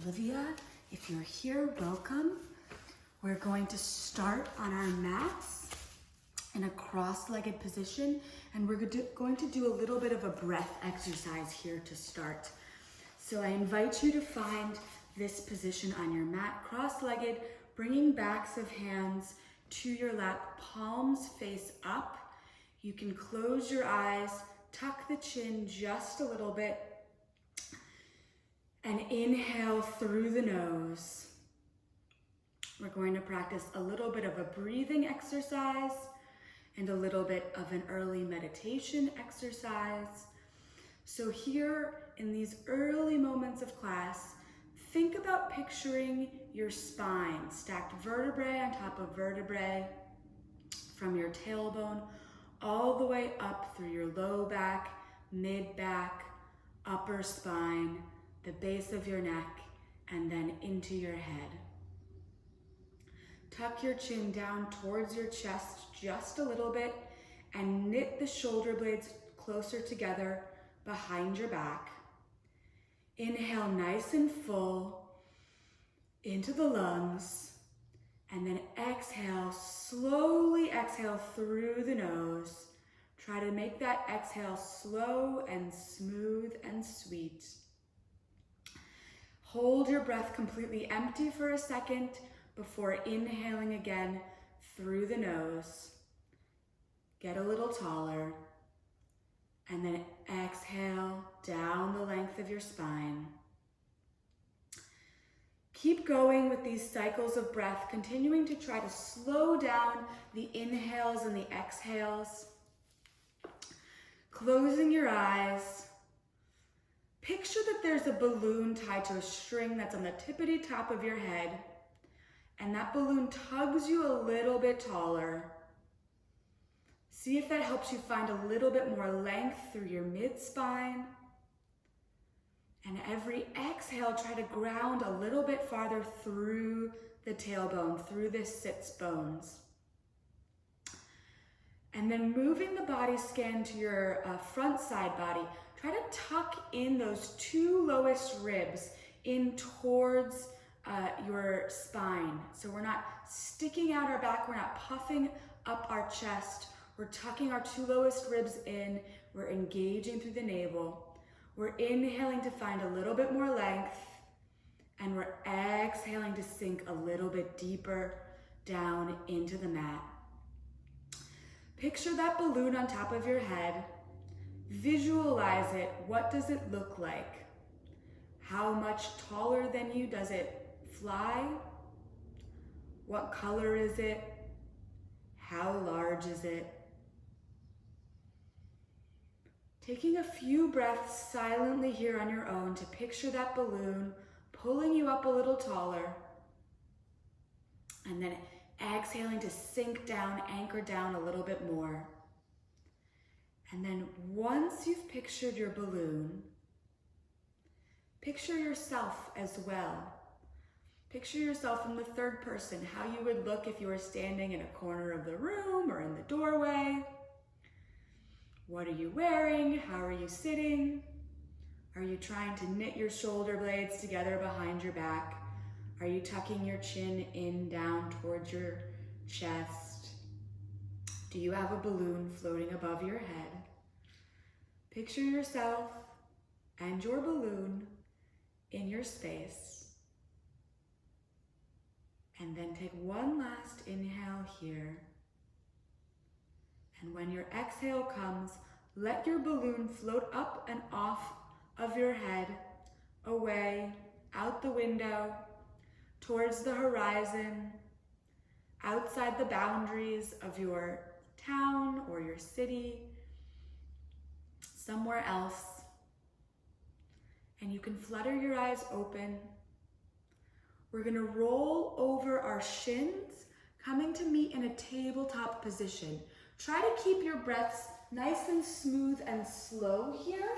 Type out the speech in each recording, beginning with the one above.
Olivia. If you're here, welcome. We're going to start on our mats in a cross-legged position, and we're going to do a little bit of a breath exercise here to start. So I invite you to find this position on your mat, cross-legged, bringing backs of hands to your lap, palms face up. You can close your eyes, tuck the chin just a little bit, and inhale through the nose. We're going to practice a little bit of a breathing exercise and a little bit of an early meditation exercise. So here in these early moments of class, think about picturing your spine, stacked vertebrae on top of vertebrae, from your tailbone all the way up through your low back, mid back, upper spine, the base of your neck, and then into your head. Tuck your chin down towards your chest just a little bit and knit the shoulder blades closer together behind your back. Inhale nice and full into the lungs, and then exhale, slowly exhale through the nose. Try to make that exhale slow and smooth and sweet. Hold your breath completely empty for a second before inhaling again through the nose. Get a little taller, and then exhale down the length of your spine. Keep going with these cycles of breath, continuing to try to slow down the inhales and the exhales. Closing your eyes. Picture that there's a balloon tied to a string that's on the tippity top of your head, and that balloon tugs you a little bit taller. See if that helps you find a little bit more length through your mid-spine. And every exhale, try to ground a little bit farther through the tailbone, through the sits bones. And then moving the body scan to your front side body, try to tuck in those two lowest ribs in towards your spine. So we're not sticking out our back, we're not puffing up our chest, we're tucking our two lowest ribs in, we're engaging through the navel. We're inhaling to find a little bit more length, and we're exhaling to sink a little bit deeper down into the mat. Picture that balloon on top of your head. Visualize it. What does it look like? How much taller than you does it fly? What color is it? How large is it? Taking a few breaths silently here on your own to picture that balloon pulling you up a little taller, and then exhaling to sink down, anchor down a little bit more. And then once you've pictured your balloon, picture yourself as well. Picture yourself in the third person, how you would look if you were standing in a corner of the room or in the doorway. What are you wearing? How are you sitting? Are you trying to knit your shoulder blades together behind your back? Are you tucking your chin in down towards your chest? Do you have a balloon floating above your head? Picture yourself and your balloon in your space. And then take one last inhale here. And when your exhale comes, let your balloon float up and off of your head, away, out the window, towards the horizon, outside the boundaries of your town or your city, somewhere else. And you can flutter your eyes open. We're gonna roll over our shins, coming to meet in a tabletop position. Try to keep your breaths nice and smooth and slow here.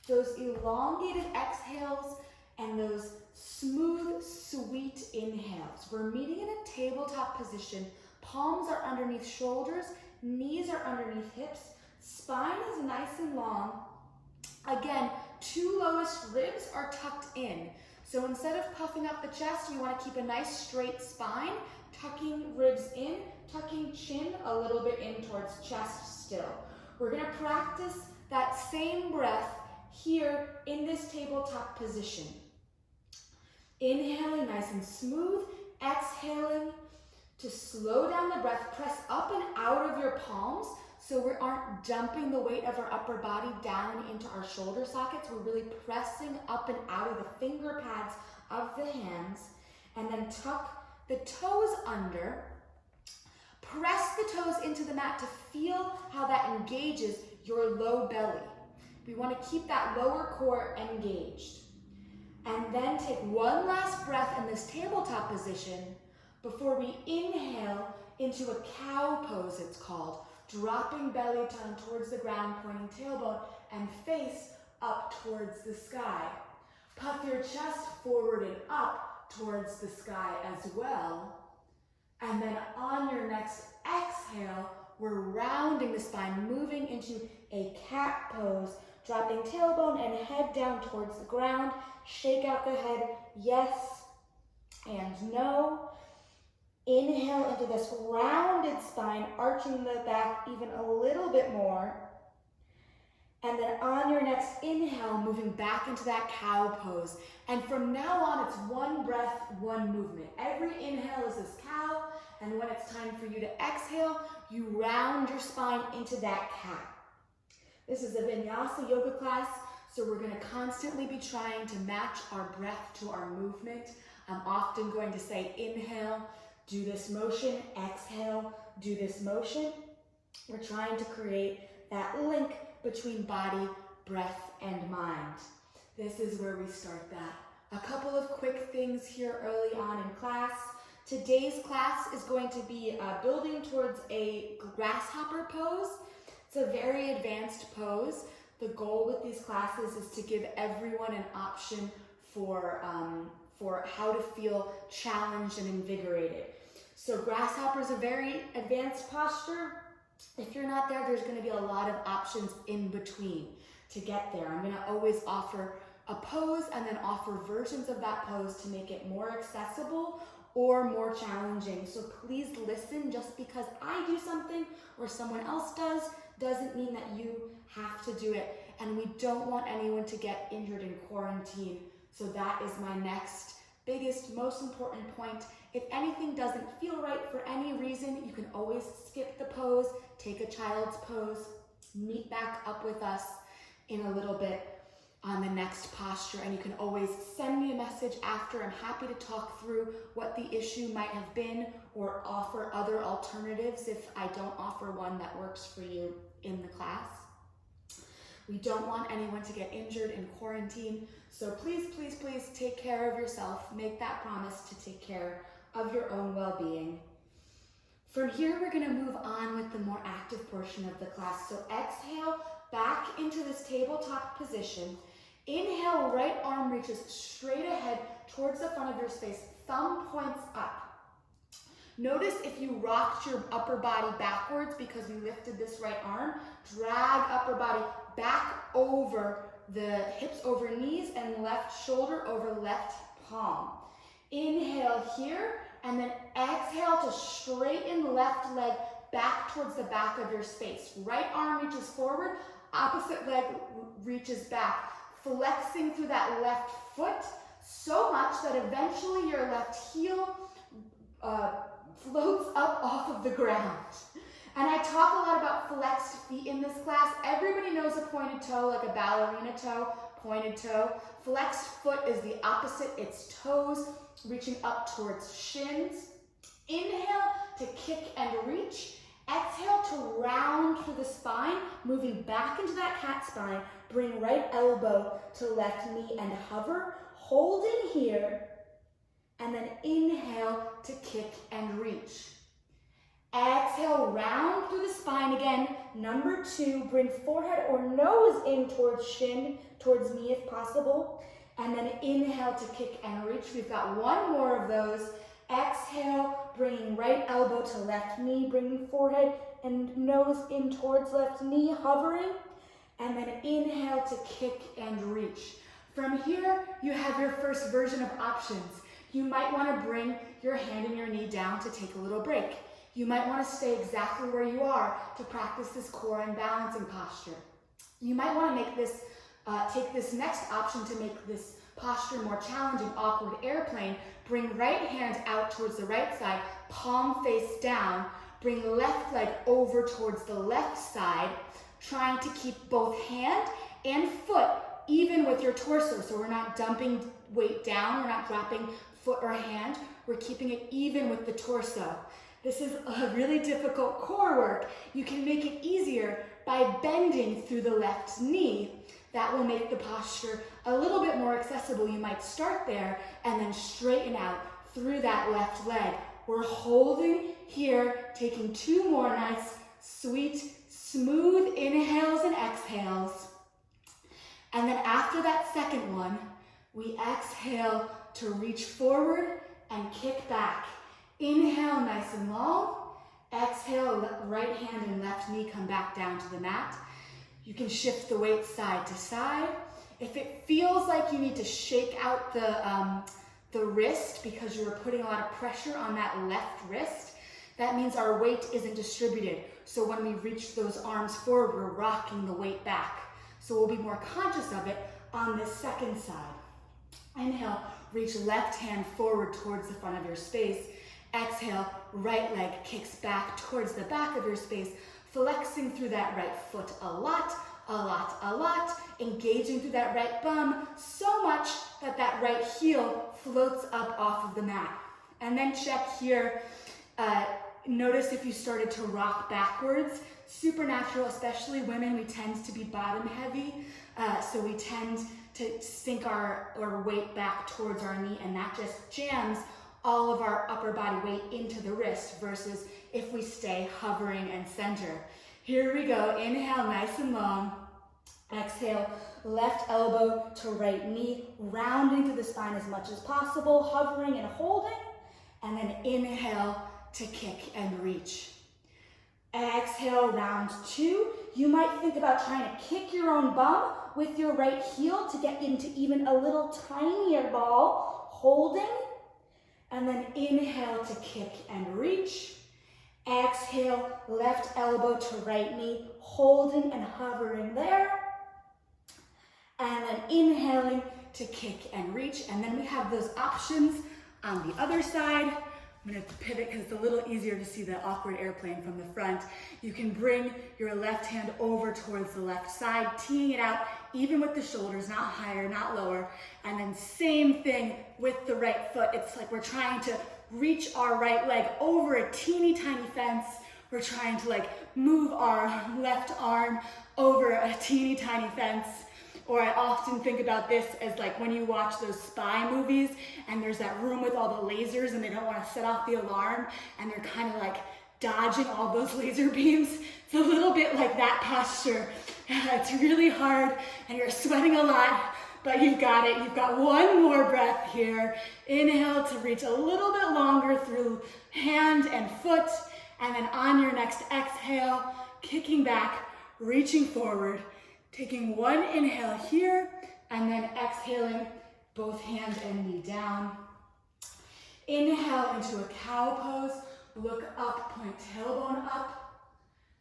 Those elongated exhales and those smooth, sweet inhales. We're meeting in a tabletop position. Palms are underneath shoulders, knees are underneath hips, spine is nice and long. Again, two lowest ribs are tucked in. So instead of puffing up the chest, we want to keep a nice straight spine, tucking ribs in, tucking chin a little bit in towards chest still. We're going to practice that same breath here in this tabletop position. Inhaling nice and smooth, exhaling to slow down the breath. Press up and out of your palms so we aren't dumping the weight of our upper body down into our shoulder sockets. We're really pressing up and out of the finger pads of the hands. And then tuck the toes under. Press the toes into the mat to feel how that engages your low belly. We want to keep that lower core engaged. And then take one last breath in this tabletop position before we inhale into a cow pose, it's called. Dropping belly tongue towards the ground, pointing tailbone, and face up towards the sky. Puff your chest forward and up towards the sky as well. And then on your next exhale, we're rounding the spine, moving into a cat pose, dropping tailbone and head down towards the ground. Shake out the head, yes and no. Inhale into this rounded spine, arching the back even a little bit more. And then on your next inhale, moving back into that cow pose. And from now on, it's one breath, one movement. Every inhale is this cow, and when it's time for you to exhale, you round your spine into that cat. This is a vinyasa yoga class, so we're gonna constantly be trying to match our breath to our movement. I'm often going to say, inhale, do this motion, exhale, do this motion. We're trying to create that link between body, breath, and mind. This is where we start that. A couple of quick things here early on in class. Today's class is going to be building towards a grasshopper pose. It's a very advanced pose. The goal with these classes is to give everyone an option for how to feel challenged and invigorated. So grasshopper is a very advanced posture. If you're not there, there's going to be a lot of options in between to get there. I'm going to always offer a pose and then offer versions of that pose to make it more accessible or more challenging. So please listen. Just because I do something or someone else does doesn't mean that you have to do it. And we don't want anyone to get injured in quarantine. So that is my next biggest, most important point. If anything doesn't feel right for any reason, you can always skip the pose, take a child's pose, meet back up with us in a little bit on the next posture. And you can always send me a message after. I'm happy to talk through what the issue might have been or offer other alternatives if I don't offer one that works for you in the class. We don't want anyone to get injured in quarantine. So please, please, please take care of yourself. Make that promise to take care of your own well-being. From here, we're gonna move on with the more active portion of the class. So exhale back into this tabletop position. Inhale, right arm reaches straight ahead towards the front of your space. Thumb points up. Notice if you rocked your upper body backwards because you lifted this right arm, drag upper body back over the hips over knees and left shoulder over left palm. Inhale here, and then exhale to straighten left leg back towards the back of your space. Right arm reaches forward, opposite leg reaches back, flexing through that left foot so much that eventually your left heel floats up off of the ground. And I talk a lot about flexed feet in this class. Everybody knows a pointed toe, like a ballerina toe, pointed toe. Flexed foot is the opposite. It's toes reaching up towards shins. Inhale to kick and reach. Exhale to round through the spine, moving back into that cat spine. Bring right elbow to left knee and hover, holding here. And then inhale to kick and reach. Exhale, round through the spine again. Number 2, bring forehead or nose in towards shin, towards knee if possible. And then inhale to kick and reach. We've got one more of those. Exhale, bringing right elbow to left knee, bringing forehead and nose in towards left knee, hovering. And then inhale to kick and reach. From here, you have your first version of options. You might want to bring your hand and your knee down to take a little break. You might want to stay exactly where you are to practice this core and balancing posture. You might want to make this, take this next option to make this posture more challenging, awkward airplane. Bring right hand out towards the right side, palm face down. Bring left leg over towards the left side, trying to keep both hand and foot even with your torso. So we're not dumping weight down, we're not dropping foot or hand, we're keeping it even with the torso. This is a really difficult core work. You can make it easier by bending through the left knee. That will make the posture a little bit more accessible. You might start there and then straighten out through that left leg. We're holding here, taking 2 more nice, sweet, smooth inhales and exhales. And then after that second one, we exhale to reach forward and kick back. Inhale nice and long. Exhale, right hand and left knee come back down to the mat. You can shift the weight side to side. If it feels like you need to shake out the wrist because you're putting a lot of pressure on that left wrist, that means our weight isn't distributed. So when we reach those arms forward, we're rocking the weight back. So we'll be more conscious of it on this second side. Inhale, reach left hand forward towards the front of your space. Exhale, right leg kicks back towards the back of your space, flexing through that right foot a lot, engaging through that right bum so much that that right heel floats up off of the mat. And then check here, notice if you started to rock backwards. Supernatural, especially women, we tend to be bottom heavy, so we tend to sink our weight back towards our knee, and that just jams all of our upper body weight into the wrist versus if we stay hovering and center. Here we go. Inhale, nice and long. Exhale, left elbow to right knee, rounding through the spine as much as possible, hovering and holding. And then inhale to kick and reach. Exhale, round 2. You might think about trying to kick your own bum with your right heel to get into even a little tinier ball, holding. And then inhale to kick and reach. Exhale, left elbow to right knee, holding and hovering there. And then inhaling to kick and reach. And then we have those options on the other side. I'm gonna pivot because it's a little easier to see the awkward airplane from the front. You can bring your left hand over towards the left side, teeing it out even with the shoulders, not higher, not lower. And then same thing with the right foot. It's like we're trying to reach our right leg over a teeny tiny fence. We're trying to like move our left arm over a teeny tiny fence. Or I often think about this as like when you watch those spy movies and there's that room with all the lasers and they don't want to set off the alarm and they're kind of like dodging all those laser beams. It's a little bit like that posture. It's really hard and you're sweating a lot, but you've got it. You've got one more breath here. Inhale to reach a little bit longer through hand and foot, and then on your next exhale, kicking back, reaching forward, taking one inhale here, and then exhaling both hand and knee down. Inhale into a cow pose, look up, point tailbone up,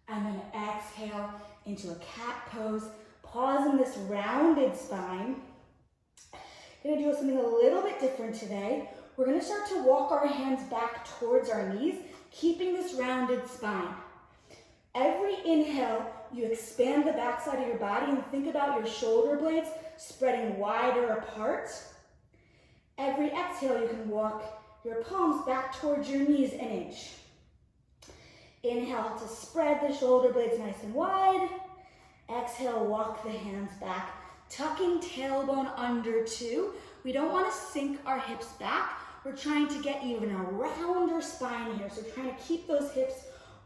and then exhale into a cat pose, pausing this rounded spine. Gonna do something a little bit different today. We're gonna start to walk our hands back towards our knees, keeping this rounded spine. Every inhale, you expand the backside of your body and think about your shoulder blades spreading wider apart. Every exhale, you can walk your palms back towards your knees an inch. Inhale to spread the shoulder blades nice and wide. Exhale, walk the hands back, tucking tailbone under 2. We don't want to sink our hips back. We're trying to get even a rounder spine here. So trying to keep those hips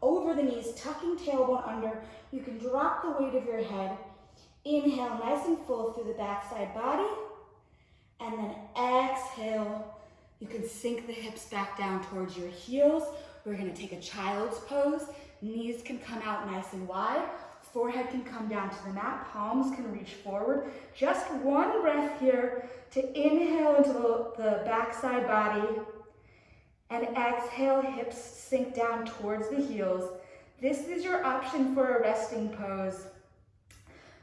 over the knees, tucking tailbone under. You can drop the weight of your head. Inhale nice and full through the backside body. And then exhale, you can sink the hips back down towards your heels. We're gonna take a child's pose. Knees can come out nice and wide. Forehead can come down to the mat, palms can reach forward. Just one breath here to inhale into the backside body, and exhale, hips sink down towards the heels. This is your option for a resting pose.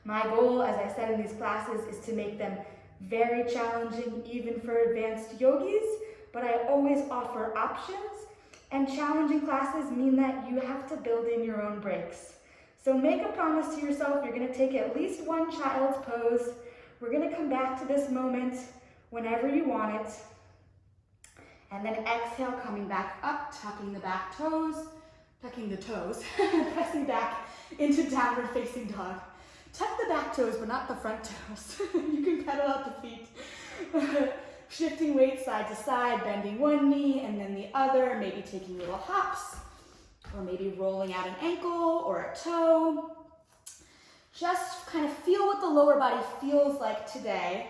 My goal, as I said in these classes, is to make them very challenging, even for advanced yogis, but I always offer options, and challenging classes mean that you have to build in your own breaks. So make a promise to yourself, you're gonna take at least one child's pose. We're gonna come back to this moment whenever you want it. And then exhale, coming back up, tucking the back toes, tucking the toes, pressing back into downward facing dog. Tuck the back toes, but not the front toes. You can pedal out the feet. Shifting weight side to side, bending one knee and then the other, maybe taking little hops, or maybe rolling out an ankle or a toe. Just kind of feel what the lower body feels like today.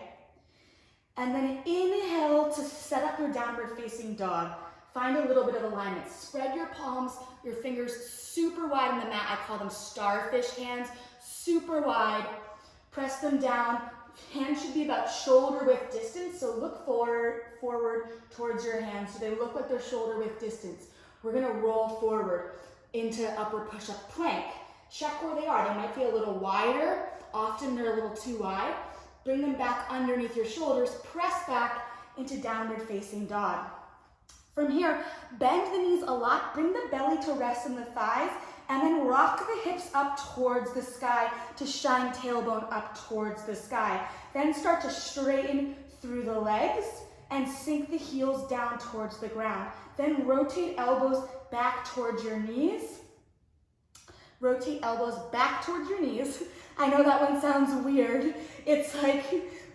And then inhale to set up your downward facing dog. Find a little bit of alignment. Spread your palms, your fingers super wide on the mat. I call them starfish hands, super wide. Press them down. Hands should be about shoulder width distance, so look forward towards your hands so they look like they're shoulder width distance. We're gonna roll forward into upward push-up plank. Check where they are. They might be a little wider. Often they're a little too wide. Bring them back underneath your shoulders. Press back into downward facing dog. From here, bend the knees a lot. Bring the belly to rest in the thighs, and then rock the hips up towards the sky to shine tailbone up towards the sky. Then start to straighten through the legs and sink the heels down towards the ground. Then rotate elbows back towards your knees. Rotate elbows back towards your knees. I know that one sounds weird. It's like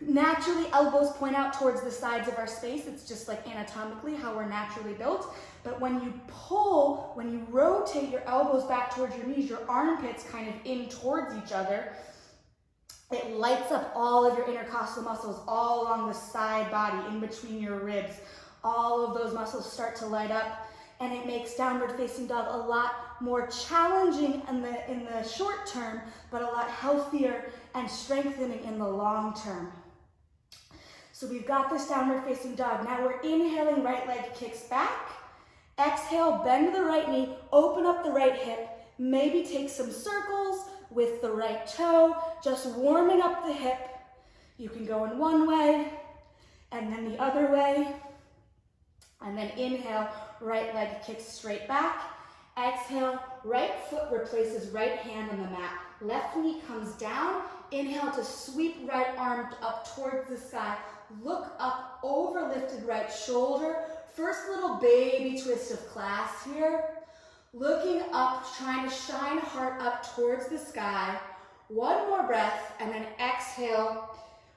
naturally elbows point out towards the sides of our space. It's just like anatomically how we're naturally built. But when you pull, when you rotate your elbows back towards your knees, your armpits kind of in towards each other, it lights up all of your intercostal muscles all along the side body, in between your ribs. All of those muscles start to light up, and it makes downward facing dog a lot more challenging in the short term, but a lot healthier and strengthening in the long term. So we've got this downward facing dog. Now we're inhaling, right leg kicks back. Exhale, bend the right knee, open up the right hip, maybe take some circles with the right toe, just warming up the hip. You can go in one way and then the other way. And then inhale, right leg kicks straight back. Exhale, right foot replaces right hand on the mat. Left knee comes down. Inhale to sweep right arm up towards the sky. Look up, over lifted right shoulder. First little baby twist of class here. Looking up, trying to shine heart up towards the sky. One more breath, and then exhale.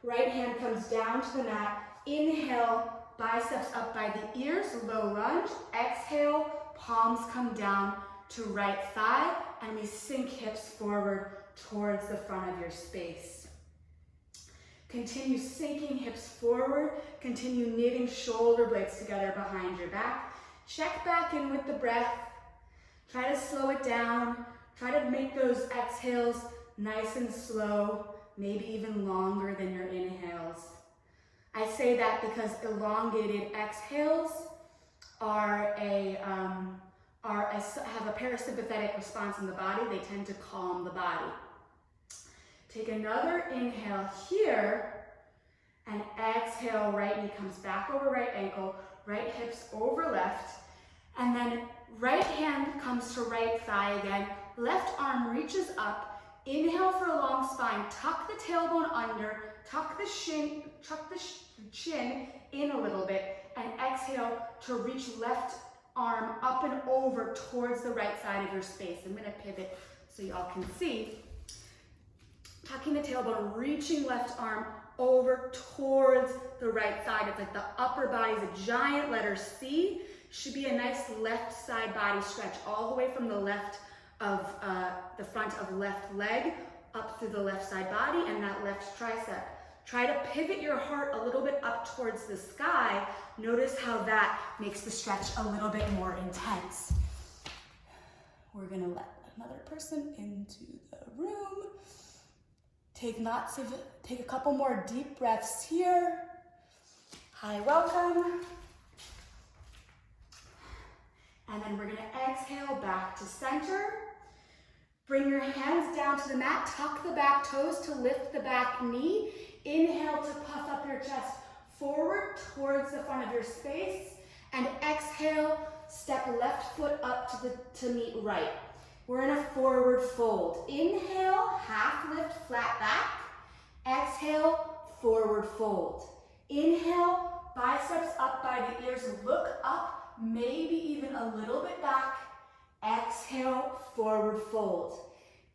Right hand comes down to the mat. Inhale, biceps up by the ears, low lunge. Exhale, palms come down to right thigh, and we sink hips forward towards the front of your space. Continue sinking hips forward. Continue knitting shoulder blades together behind your back. Check back in with the breath. Try to slow it down. Try to make those exhales nice and slow, maybe even longer than your inhales. I say that because elongated exhales have a parasympathetic response in the body. They tend to calm the body. Take another inhale here, and exhale, right knee comes back over right ankle, right hips over left, and then right hand comes to right thigh again, left arm reaches up, inhale for a long spine, tuck the tailbone under, tuck the chin in a little bit, and exhale to reach left arm up and over towards the right side of your space. I'm gonna pivot so y'all can see. Tucking the tailbone, reaching left arm over towards the right side. It's like the upper body is a giant letter C. Should be a nice left side body stretch all the way from the left of the front of left leg up through the left side body and that left tricep. Try to pivot your heart a little bit up towards the sky. Notice how that makes the stretch a little bit more intense. We're gonna let another person into the room. Take a couple more deep breaths here. Hi, welcome. And then we're gonna exhale back to center. Bring your hands down to the mat, tuck the back toes to lift the back knee. Inhale to puff up your chest forward towards the front of your space. And exhale, step left foot up to meet right. We're in a forward fold. Inhale, half lift, flat back. Exhale, forward fold. Inhale, biceps up by the ears, look up, maybe even a little bit back. Exhale, forward fold.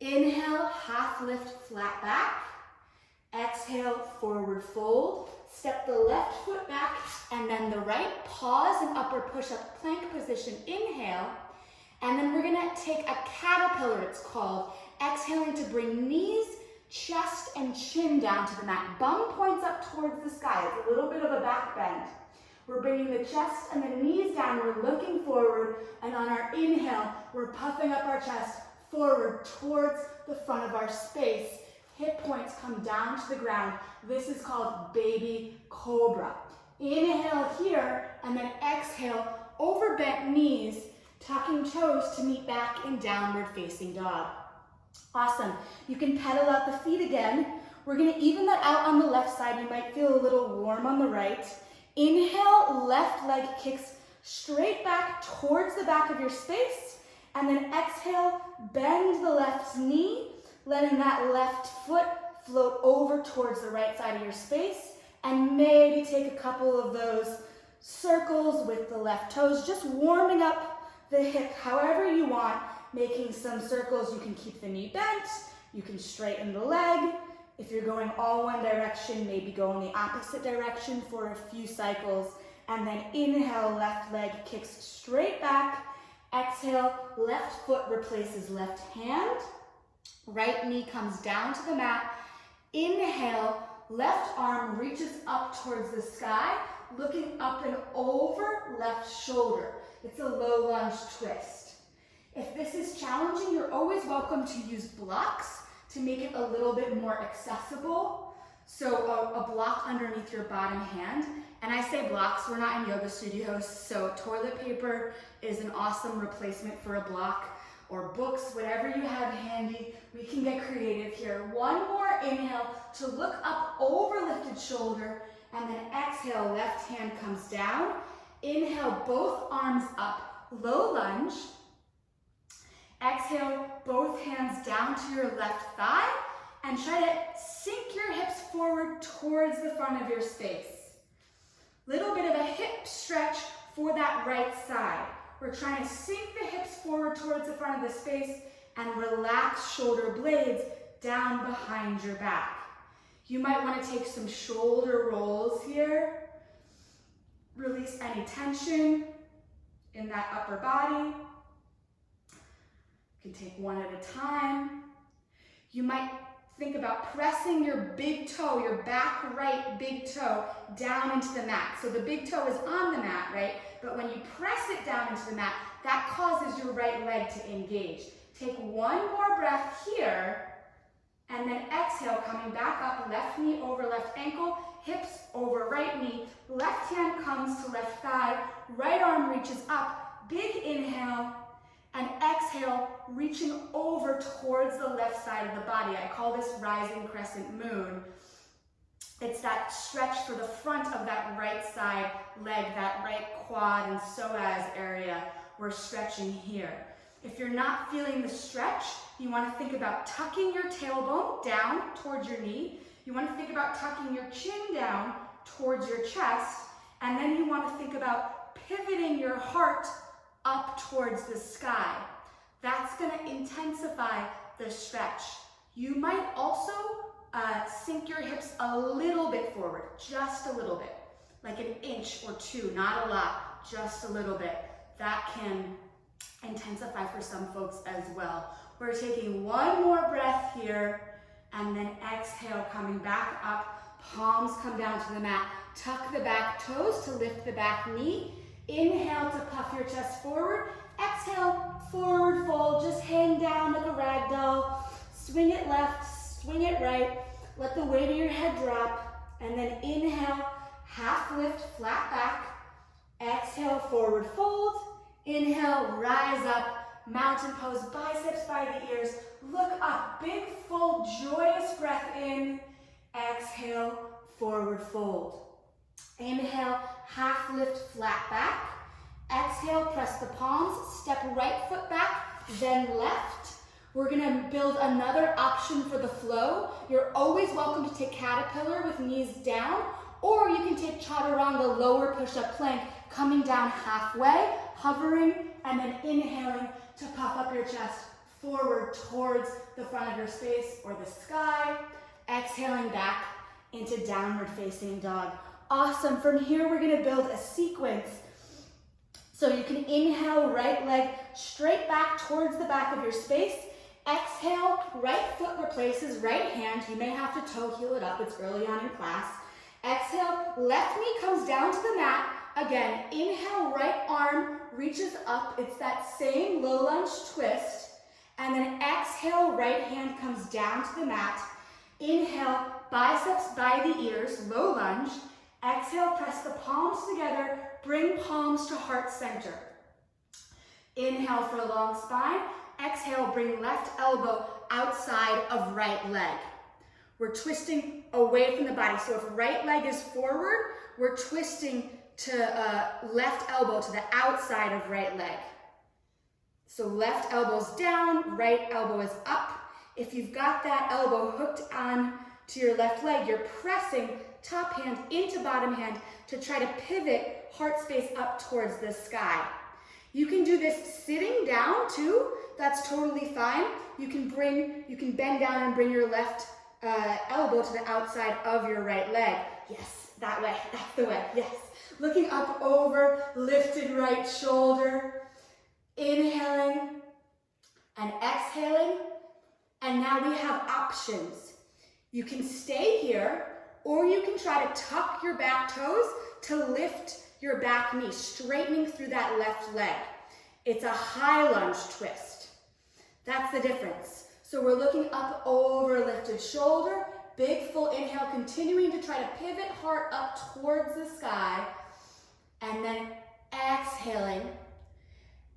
Inhale, half lift, flat back. Exhale, forward fold. Step the left foot back and then the right. Pause and upward push-up plank position. Inhale. And then we're gonna take a caterpillar, it's called. Exhaling to bring knees, chest, and chin down to the mat. Bum points up towards the sky. It's a little bit of a back bend. We're bringing the chest and the knees down. We're looking forward. And on our inhale, we're puffing up our chest forward towards the front of our space. Hip points come down to the ground. This is called baby cobra. Inhale here, and then exhale, over bent knees, tucking toes to meet back in downward facing dog. Awesome. You can pedal out the feet again. We're gonna even that out on the left side. You might feel a little warm on the right. Inhale, left leg kicks straight back towards the back of your space. And then exhale, bend the left knee, letting that left foot float over towards the right side of your space. And maybe take a couple of those circles with the left toes, just warming up the hip however you want, making some circles. You can keep the knee bent, you can straighten the leg. If you're going all one direction, maybe go in the opposite direction for a few cycles. And then inhale, left leg kicks straight back. Exhale, left foot replaces left hand. Right knee comes down to the mat. Inhale, left arm reaches up towards the sky, looking up and over left shoulder. It's a low lunge twist. If this is challenging, you're always welcome to use blocks to make it a little bit more accessible. So a block underneath your bottom hand. And I say blocks, we're not in yoga studios, so toilet paper is an awesome replacement for a block, or books, whatever you have handy. We can get creative here. One more inhale to look up over lifted shoulder, and then exhale, left hand comes down. Inhale, both arms up, low lunge. Exhale, both hands down to your left thigh, and try to sink your hips forward towards the front of your space. Little bit of a hip stretch for that right side. We're trying to sink the hips forward towards the front of the space and relax shoulder blades down behind your back. You might want to take some shoulder rolls here. Release any tension in that upper body. You can take one at a time. You might think about pressing your big toe, your back right big toe, down into the mat. So the big toe is on the mat, right? But when you press it down into the mat, that causes your right leg to engage. Take one more breath here, and then exhale, coming back up, left knee over left ankle, hips over right knee, left hand comes to left thigh, right arm reaches up, big inhale, and exhale, reaching over towards the left side of the body. I call this rising crescent moon. It's that stretch for the front of that right side leg, that right quad and psoas area. We're stretching here. If you're not feeling the stretch, you want to think about tucking your tailbone down towards your knee. You want to think about tucking your chin down towards your chest. And then you want to think about pivoting your heart up towards the sky. That's going to intensify the stretch. You might also sink your hips a little bit forward, just a little bit, like an inch or two, not a lot, just a little bit. That can intensify for some folks as well. We're taking one more breath here, and then exhale, coming back up, palms come down to the mat, tuck the back toes to lift the back knee. Inhale to puff your chest forward. Exhale, forward fold. Just hang down like a rag doll. Swing it left, swing it right. Let the weight of your head drop. And then inhale, half lift, flat back. Exhale, forward fold. Inhale, rise up. Mountain pose, biceps by the ears. Look up, big, full, joyous breath in. Exhale, forward fold. Inhale, half lift, flat back. Exhale, press the palms, step right foot back, then left. We're gonna build another option for the flow. You're always welcome to take caterpillar with knees down, or you can take chaturanga, lower push-up plank, coming down halfway, hovering, and then inhaling to puff up your chest forward towards the front of your space or the sky. Exhaling back into downward facing dog. Awesome. From here, we're gonna build a sequence. So you can inhale, right leg straight back towards the back of your space. Exhale, right foot replaces right hand. You may have to toe heel it up. It's early on in class. Exhale, left knee comes down to the mat. Again, inhale, right arm reaches up. It's that same low lunge twist. And then exhale, right hand comes down to the mat. Inhale, biceps by the ears, low lunge. Exhale, press the palms together. Bring palms to heart center. Inhale for a long spine. Exhale, bring left elbow outside of right leg. We're twisting away from the body. So if right leg is forward, we're twisting to left elbow to the outside of right leg. So left elbow's down, right elbow is up. If you've got that elbow hooked on to your left leg, you're pressing top hand into bottom hand to try to pivot heart space up towards the sky. You can do this sitting down too. That's totally fine. You can bend down and bring your left elbow to the outside of your right leg. Yes, that way, that's the way, yes. Looking up over, lifted right shoulder. Inhaling and exhaling. And now we have options. You can stay here, or you can try to tuck your back toes to lift your back knee, straightening through that left leg. It's a high lunge twist. That's the difference. So we're looking up over, lifted shoulder, big full inhale, continuing to try to pivot heart up towards the sky, and then exhaling.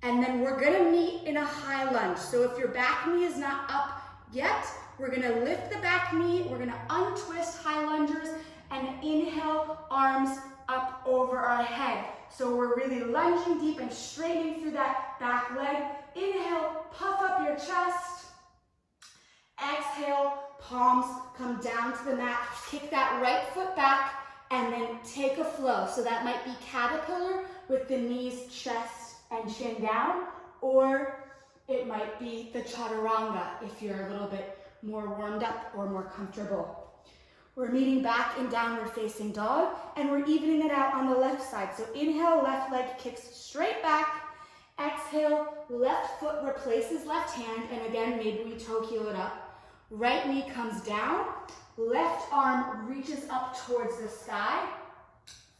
And then we're gonna meet in a high lunge. So if your back knee is not up yet, we're gonna lift the back knee, we're gonna untwist high lungers, and inhale, arms up over our head. So we're really lunging deep and straightening through that back leg. Inhale, puff up your chest. Exhale, palms come down to the mat. Kick that right foot back, and then take a flow. So that might be caterpillar with the knees, chest, and chin down, or it might be the chaturanga if you're a little bit more warmed up or more comfortable. We're meeting back in downward facing dog, and we're evening it out on the left side. So inhale, left leg kicks straight back. Exhale, left foot replaces left hand, and again, maybe we toe heel it up. Right knee comes down, left arm reaches up towards the sky.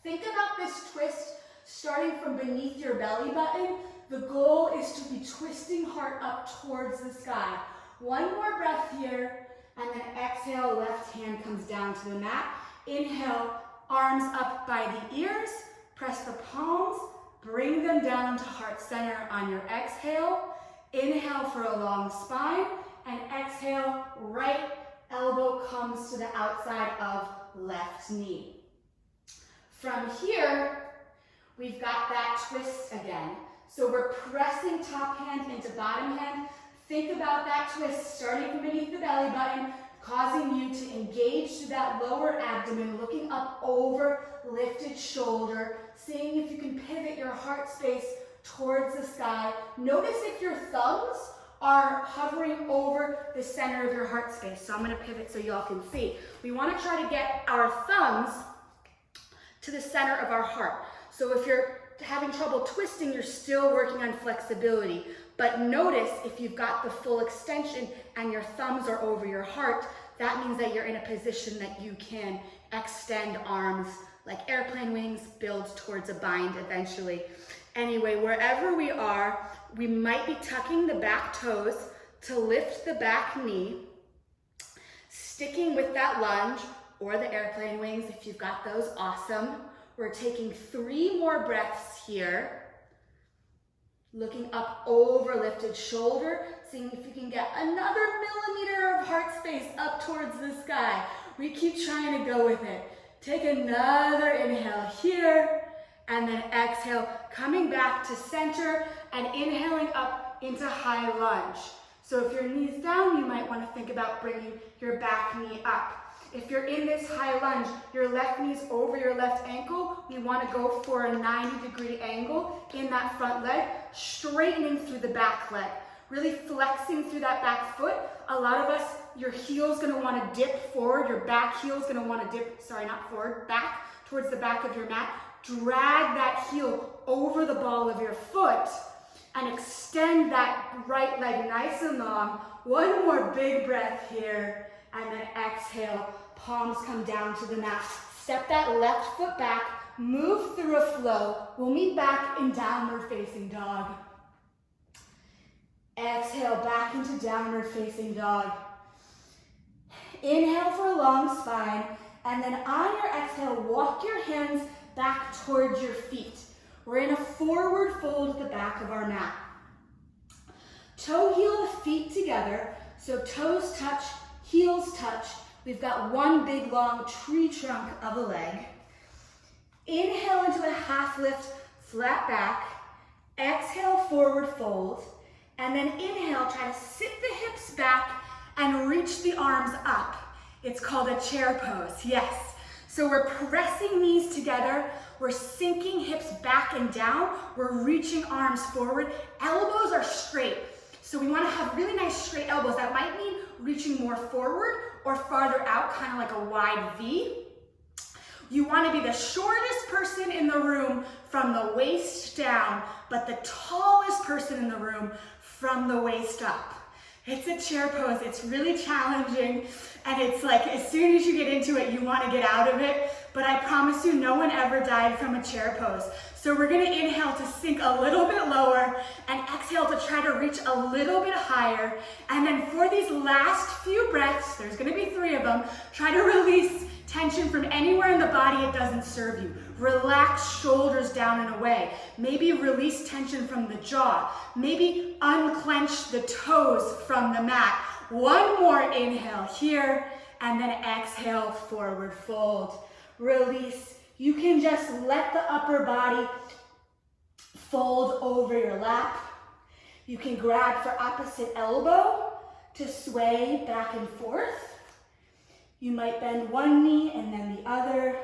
Think about this twist starting from beneath your belly button. The goal is to be twisting heart up towards the sky. One more breath here, and then exhale, left hand comes down to the mat. Inhale, arms up by the ears, press the palms, bring them down to heart center on your exhale. Inhale for a long spine, and exhale, right elbow comes to the outside of left knee. From here, we've got that twist again. So we're pressing top hand into bottom hand. Think about that twist starting from beneath the belly button, causing you to engage through that lower abdomen, looking up over lifted shoulder, seeing if you can pivot your heart space towards the sky. Notice if your thumbs are hovering over the center of your heart space. So I'm gonna pivot so y'all can see. We wanna try to get our thumbs to the center of our heart. So if you're having trouble twisting, you're still working on flexibility. But notice if you've got the full extension and your thumbs are over your heart, that means that you're in a position that you can extend arms like airplane wings, build towards a bind eventually. Anyway, wherever we are, we might be tucking the back toes to lift the back knee, sticking with that lunge or the airplane wings if you've got those, awesome. We're taking 3 more breaths here. Looking up over lifted shoulder, seeing if you can get another millimeter of heart space up towards the sky. We keep trying to go with it. Take another inhale here, and then exhale, coming back to center and inhaling up into high lunge. So if your knee's down, you might want to think about bringing your back knee up. If you're in this high lunge, your left knee's over your left ankle, we want to go for a 90-degree angle in that front leg, straightening through the back leg, really flexing through that back foot. A lot of us, your heel's going to want to dip forward, your back heel's going to want to dip, sorry, not forward, back towards the back of your mat. Drag that heel over the ball of your foot and extend that right leg nice and long. One more big breath here, and then exhale. Palms come down to the mat. Step that left foot back, move through a flow. We'll meet back in downward facing dog. Exhale back into downward facing dog. Inhale for a long spine, and then on your exhale, walk your hands back towards your feet. We're in a forward fold at the back of our mat. Toe heel the feet together, so toes touch, heels touch. We've got one big long tree trunk of a leg. Inhale into a half lift, flat back. Exhale, forward fold. And then inhale, try to sit the hips back and reach the arms up. It's called a chair pose, yes. So we're pressing knees together. We're sinking hips back and down. We're reaching arms forward. Elbows are straight. So we want to have really nice straight elbows. That might mean reaching more forward or farther out, kind of like a wide V. You want to be the shortest person in the room from the waist down, but the tallest person in the room from the waist up. It's a chair pose. It's really challenging, and it's like as soon as you get into it, you want to get out of it, but I promise you no one ever died from a chair pose. So we're going to inhale to sink a little bit lower and exhale to try to reach a little bit higher. And then for these last few breaths, there's going to be 3 of them, try to release tension from anywhere in the body it doesn't serve you. Relax shoulders down and away. Maybe release tension from the jaw. Maybe unclench the toes from the mat. One more inhale here, and then exhale, forward fold. Release. You can just let the upper body fold over your lap. You can grab for opposite elbow to sway back and forth. You might bend one knee and then the other.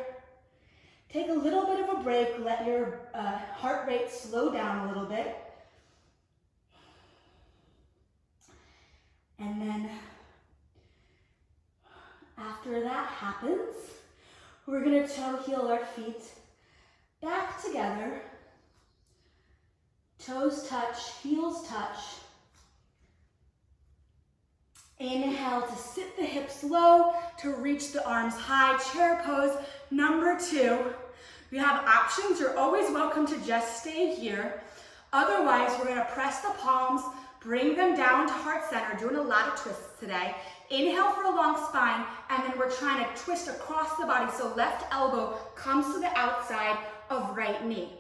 Take a little bit of a break. Let your heart rate slow down a little bit. And then after that happens, we're going to toe heel our feet back together. Toes touch, heels touch. Inhale to sit the hips low, to reach the arms high. Chair pose number 2. We have options. You're always welcome to just stay here. Otherwise, we're going to press the palms, bring them down to heart center. Doing a lot of twists today. Inhale for a long spine, and then we're trying to twist across the body. So left elbow comes to the outside of right knee.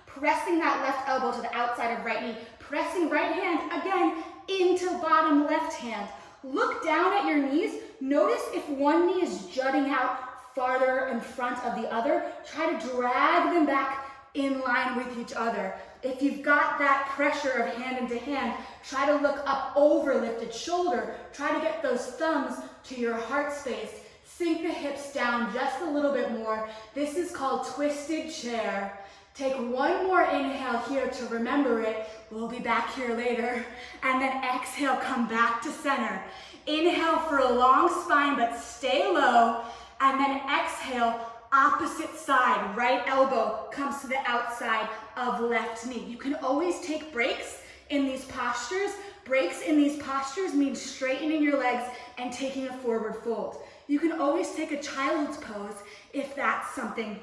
Pressing that left elbow to the outside of right knee. Pressing right hand, again, into bottom left hand. Look down at your knees. Notice if one knee is jutting out farther in front of the other. Try to drag them back in line with each other. If you've got that pressure of hand into hand, try to look up over lifted shoulder. Try to get those thumbs to your heart space. Sink the hips down just a little bit more. This is called twisted chair. Take one more inhale here to remember it. We'll be back here later. And then exhale, come back to center. Inhale for a long spine, but stay low. And then exhale, opposite side. Right elbow comes to the outside of left knee. You can always take breaks in these postures. Breaks in these postures mean straightening your legs and taking a forward fold. You can always take a child's pose if that's something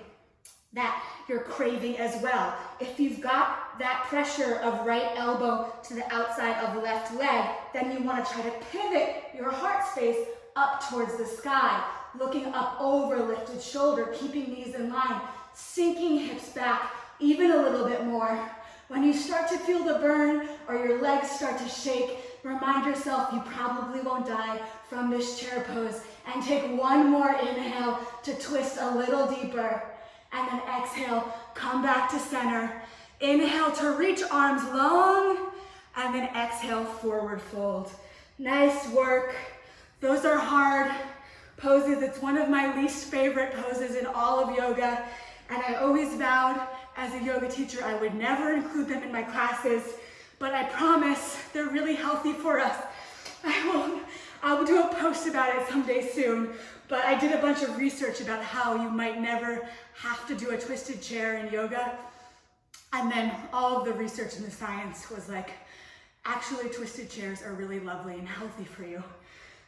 that you're craving as well. If you've got that pressure of right elbow to the outside of left leg, then you want to try to pivot your heart space up towards the sky, looking up over lifted shoulder, keeping knees in line, sinking hips back even a little bit more. When you start to feel the burn or your legs start to shake, remind yourself you probably won't die from this chair pose, and take one more inhale to twist a little deeper. And then exhale, come back to center. Inhale to reach arms long, and then exhale, forward fold. Nice work. Those are hard poses. It's one of my least favorite poses in all of yoga, and I always vowed as a yoga teacher I would never include them in my classes, but I promise they're really healthy for us. I will do a post about it someday soon. But I did a bunch of research about how you might never have to do a twisted chair in yoga. And then all of the research and the science was like, actually twisted chairs are really lovely and healthy for you.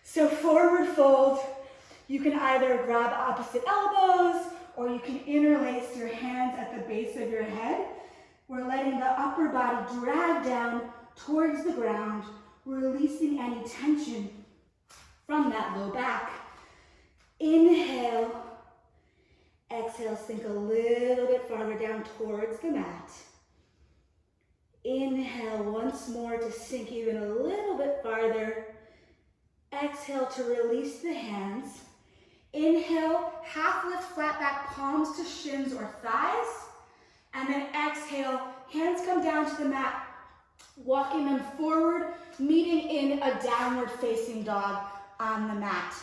So forward fold, you can either grab opposite elbows or you can interlace your hands at the base of your head. We're letting the upper body drag down towards the ground, releasing any tension from that low back. Inhale, exhale, sink a little bit farther down towards the mat. Inhale once more to sink even a little bit farther. Exhale to release the hands. Inhale, half lift, flat back, palms to shins or thighs. And then exhale, hands come down to the mat, walking them forward, meeting in a downward facing dog on the mat.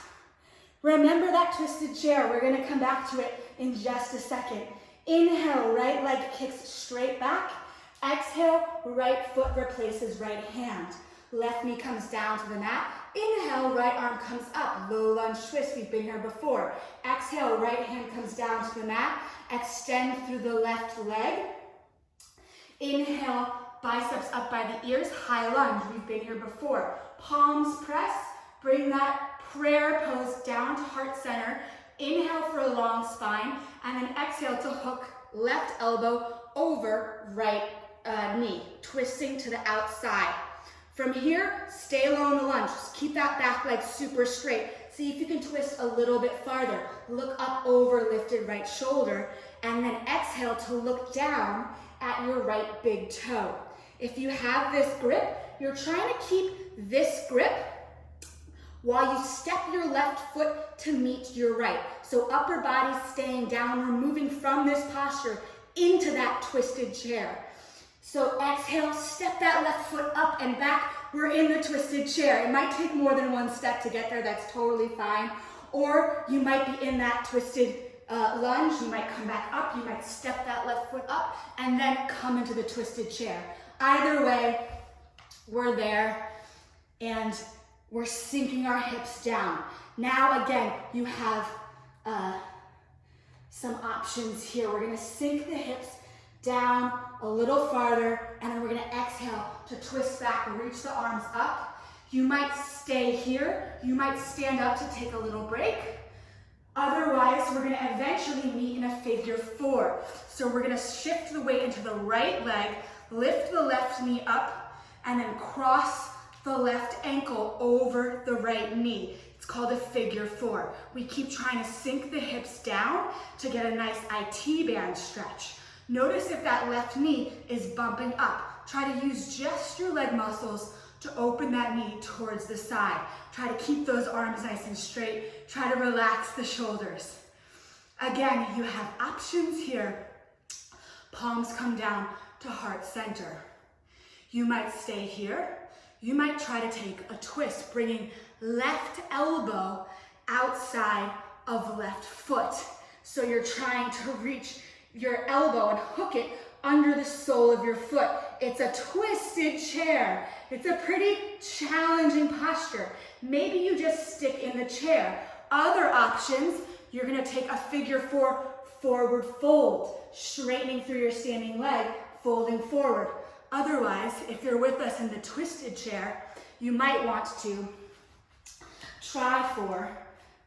Remember that twisted chair. We're going to come back to it in just a second. Inhale, right leg kicks straight back. Exhale, right foot replaces right hand. Left knee comes down to the mat. Inhale, right arm comes up. Low lunge twist, we've been here before. Exhale, right hand comes down to the mat. Extend through the left leg. Inhale, biceps up by the ears, high lunge, we've been here before. Palms press, bring that prayer pose down to heart center. Inhale for a long spine, and then exhale to hook left elbow over right knee, twisting to the outside. From here, stay low in the lunge. Just keep that back leg super straight. See if you can twist a little bit farther. Look up over lifted right shoulder, and then exhale to look down at your right big toe. If you have this grip, you're trying to keep this grip while you step your left foot to meet your right. So upper body staying down, we're moving from this posture into that twisted chair. So exhale, step that left foot up and back. We're in the twisted chair. It might take more than one step to get there, that's totally fine. Or you might be in that twisted lunge, you might come back up, you might step that left foot up and then come into the twisted chair. Either way, we're there and we're sinking our hips down. Now again, you have some options here. We're gonna sink the hips down a little farther, and then we're gonna exhale to twist back and reach the arms up. You might stay here. You might stand up to take a little break. Otherwise, we're gonna eventually meet in a figure four. So we're gonna shift the weight into the right leg, lift the left knee up, and then cross the left ankle over the right knee. It's called a figure four. We keep trying to sink the hips down to get a nice IT band stretch. Notice if that left knee is bumping up. Try to use just your leg muscles to open that knee towards the side. Try to keep those arms nice and straight. Try to relax the shoulders. Again, you have options here. Palms come down to heart center. You might stay here. You might try to take a twist, bringing left elbow outside of left foot. So you're trying to reach your elbow and hook it under the sole of your foot. It's a twisted chair. It's a pretty challenging posture. Maybe you just stick in the chair. Other options, you're gonna take a figure four forward fold, straightening through your standing leg, folding forward. Otherwise, if you're with us in the twisted chair, you might want to try for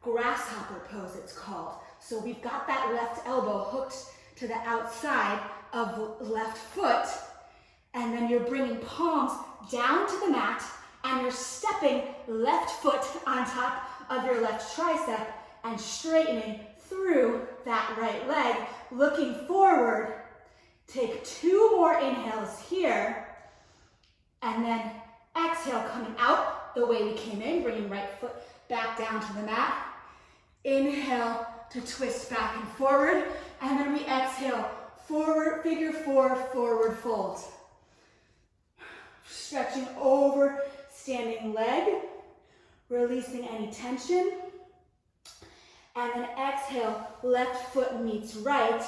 Grasshopper pose, it's called. So we've got that left elbow hooked to the outside of left foot, and then you're bringing palms down to the mat, and you're stepping left foot on top of your left tricep and straightening through that right leg, looking forward. Take 2 more inhales here, and then exhale, coming out the way we came in, bringing right foot back down to the mat. Inhale to twist back and forward, and then we exhale, forward, figure 4, forward fold. Stretching over, standing leg, releasing any tension. And then exhale, left foot meets right,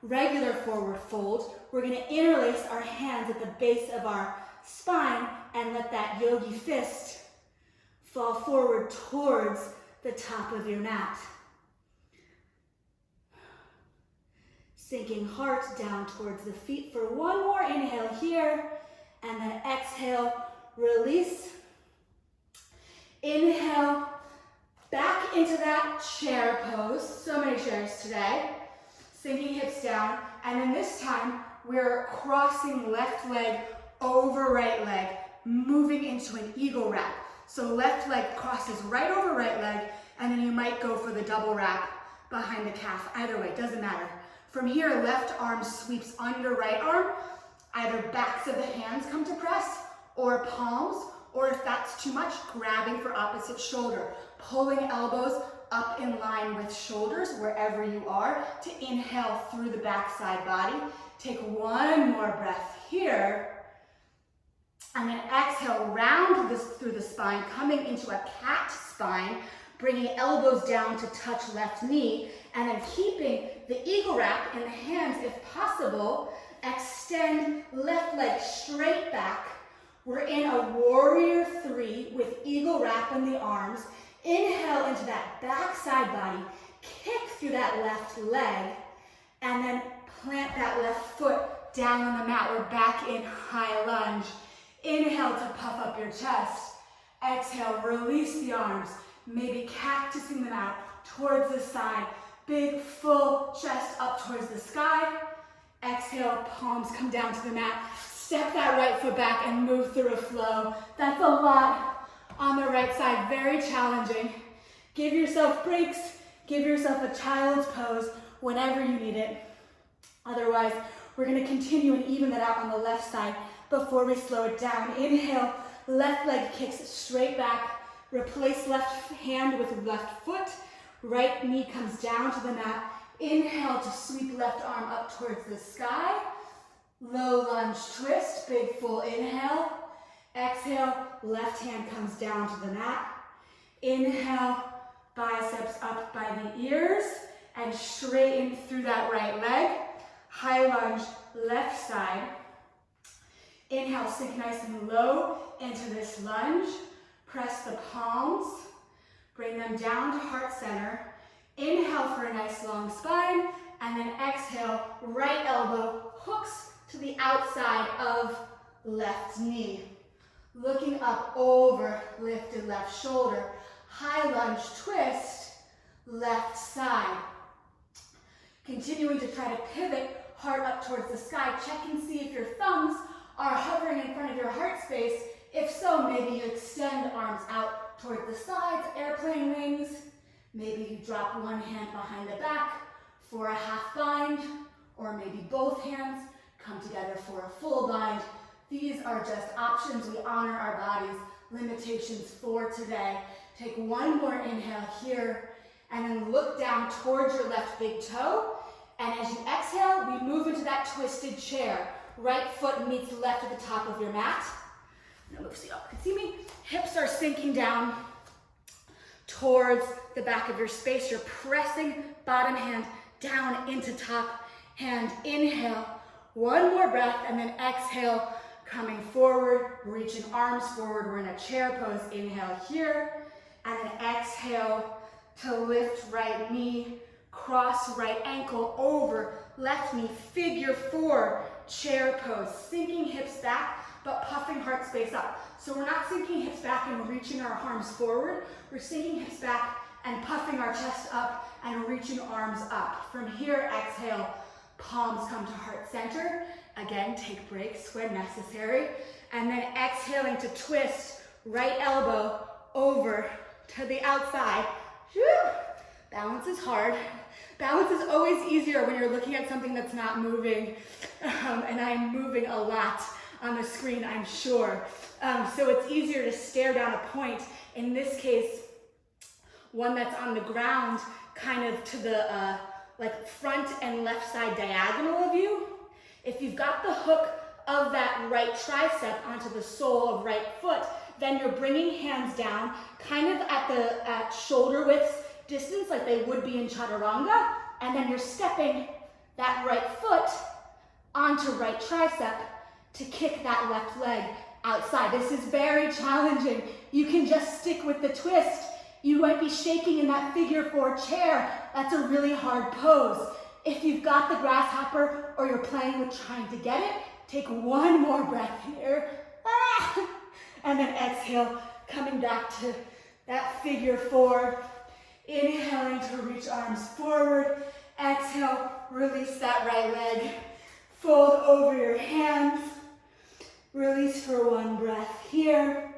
regular forward fold. We're gonna interlace our hands at the base of our spine and let that yogi fist fall forward towards the top of your mat. Sinking heart down towards the feet for 1 more inhale here, and then exhale, release. Inhale, back into that chair pose. So many chairs today. Sinking hips down, and then this time we're crossing left leg over right leg, moving into an eagle wrap. So left leg crosses right over right leg, and then you might go for the double wrap behind the calf. Either way, doesn't matter. From here, left arm sweeps under right arm. Either backs of the hands come to press, or palms, or if that's too much, grabbing for opposite shoulder. Pulling elbows up in line with shoulders wherever you are to inhale through the backside body. Take 1 more breath here. And then exhale, round this through the spine, coming into a cat spine, bringing elbows down to touch left knee, and then keeping the eagle wrap in the hands if possible. Extend left leg straight back. We're in a warrior 3 with eagle wrap in the arms. Inhale into that backside body, kick through that left leg, and then plant that left foot down on the mat. We're back in high lunge. Inhale to puff up your chest. Exhale, release the arms, maybe cactusing them out towards the side. Big, full chest up towards the sky. Exhale, palms come down to the mat. Step that right foot back and move through a flow. That's a lot on the right side, very challenging. Give yourself breaks, give yourself a child's pose whenever you need it. Otherwise, we're gonna continue and even that out on the left side before we slow it down. Inhale, left leg kicks straight back. Replace left hand with left foot. Right knee comes down to the mat. Inhale to sweep left arm up towards the sky. Low lunge twist, big full inhale. Exhale, left hand comes down to the mat. Inhale, biceps up by the ears and straighten through that right leg. High lunge, left side. Inhale, sink nice and low into this lunge. Press the palms, bring them down to heart center. Inhale for a nice long spine, and then exhale, right elbow hooks to the outside of left knee. Looking up over, lifted left shoulder. High lunge twist, left side. Continuing to try to pivot, heart up towards the sky. Check and see if your thumbs are hovering in front of your heart space. If so, maybe you extend arms out toward the sides, airplane wings. Maybe you drop one hand behind the back for a half bind, or maybe both hands come together for a full bind. These are just options. We honor our body's limitations for today. Take 1 more inhale here, and then look down towards your left big toe. And as you exhale, we move into that twisted chair. Right foot meets left at the top of your mat. Now move so y'all can see me. Hips are sinking down towards the back of your space. You're pressing bottom hand down into top hand. Inhale, 1 more breath, and then exhale, coming forward, reaching arms forward. We're in a chair pose. Inhale here, and then exhale to lift right knee, cross right ankle over left knee, figure 4, chair pose. Sinking hips back, but puffing heart space up. So we're not sinking hips back and reaching our arms forward. We're sinking hips back and puffing our chest up and reaching arms up. From here, exhale, palms come to heart center. Again, take breaks when necessary. And then exhaling to twist right elbow over to the outside. Whew. Balance is hard. Balance is always easier when you're looking at something that's not moving. And I'm moving a lot on the screen, I'm sure. So it's easier to stare down a point. In this case, one that's on the ground, kind of to the like front and left side diagonal of you. If you've got the hook of that right tricep onto the sole of right foot, then you're bringing hands down kind of at shoulder width distance like they would be in chaturanga, and then you're stepping that right foot onto right tricep to kick that left leg outside. This is very challenging. You can just stick with the twist. You might be shaking in that figure 4 chair. That's a really hard pose. If you've got the grasshopper or you're playing with trying to get it, take one more breath here. And then exhale, coming back to that figure 4. Inhaling to reach arms forward. Exhale, release that right leg. Fold over your hands. Release for one breath here.